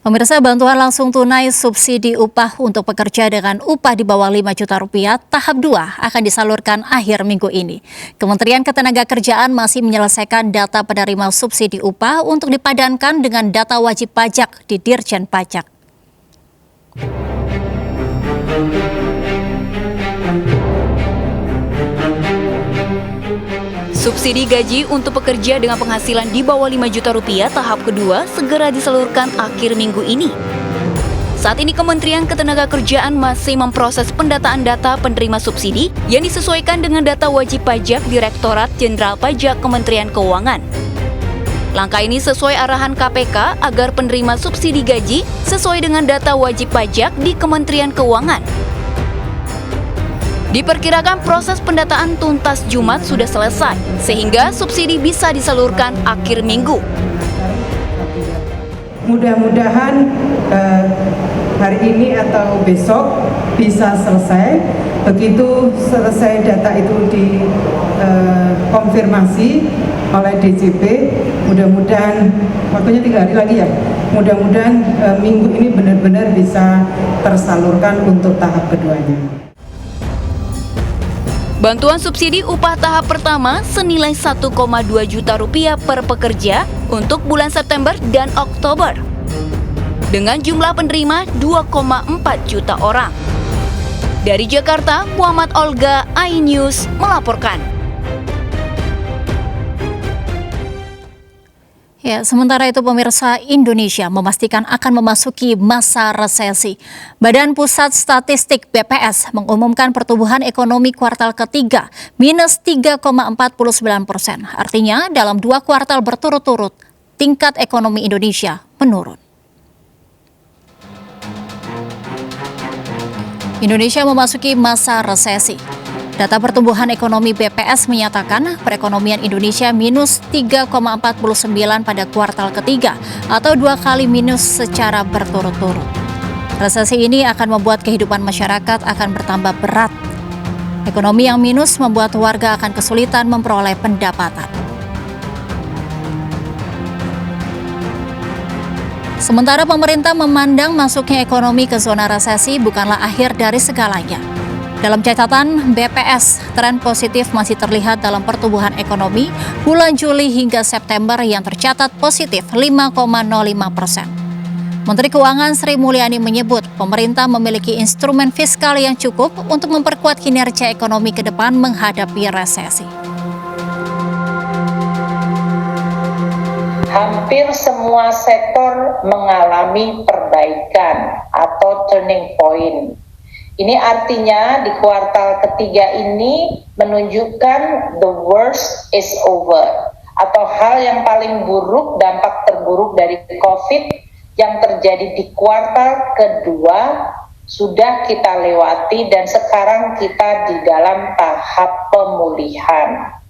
Pemirsa, bantuan langsung tunai subsidi upah untuk pekerja dengan upah di bawah 5 juta rupiah tahap 2 akan disalurkan akhir minggu ini. Kementerian Ketenagakerjaan masih menyelesaikan data penerima subsidi upah untuk dipadankan dengan data wajib pajak di Dirjen Pajak. Subsidi gaji untuk pekerja dengan penghasilan di bawah 5 juta rupiah tahap kedua segera disalurkan akhir minggu ini. Saat ini Kementerian Ketenagakerjaan masih memproses pendataan data penerima subsidi yang disesuaikan dengan data wajib pajak Direktorat Jenderal Pajak Kementerian Keuangan. Langkah ini sesuai arahan KPK agar penerima subsidi gaji sesuai dengan data wajib pajak di Kementerian Keuangan. Diperkirakan proses pendataan tuntas Jumat sudah selesai, sehingga subsidi bisa disalurkan akhir minggu. Mudah-mudahan hari ini atau besok bisa selesai. Begitu selesai data itu dikonfirmasi oleh DJP, mudah-mudahan waktunya 3 hari lagi ya. Mudah-mudahan minggu ini benar-benar bisa tersalurkan untuk tahap keduanya. Bantuan subsidi upah tahap pertama senilai 1,2 juta rupiah per pekerja untuk bulan September dan Oktober. Dengan jumlah penerima 2,4 juta orang. Dari Jakarta, Muhammad Olga, iNews melaporkan. Ya, sementara itu pemirsa, Indonesia memastikan akan memasuki masa resesi. Badan Pusat Statistik BPS mengumumkan pertumbuhan ekonomi kuartal ketiga minus 3,49%. Artinya dalam 2 kuartal berturut-turut tingkat ekonomi Indonesia menurun. Indonesia memasuki masa resesi. Data pertumbuhan ekonomi BPS menyatakan perekonomian Indonesia minus 3,49 pada kuartal ketiga atau 2 kali minus secara berturut-turut. Resesi ini akan membuat kehidupan masyarakat akan bertambah berat. Ekonomi yang minus membuat warga akan kesulitan memperoleh pendapatan. Sementara pemerintah memandang masuknya ekonomi ke zona resesi bukanlah akhir dari segalanya. Dalam catatan BPS, tren positif masih terlihat dalam pertumbuhan ekonomi bulan Juli hingga September yang tercatat positif 5,05%. Menteri Keuangan Sri Mulyani menyebut pemerintah memiliki instrumen fiskal yang cukup untuk memperkuat kinerja ekonomi ke depan menghadapi resesi. Hampir semua sektor mengalami perbaikan atau turning point. Ini artinya di kuartal ketiga ini menunjukkan the worst is over, atau hal yang paling buruk, dampak terburuk dari COVID yang terjadi di kuartal kedua sudah kita lewati dan sekarang kita di dalam tahap pemulihan.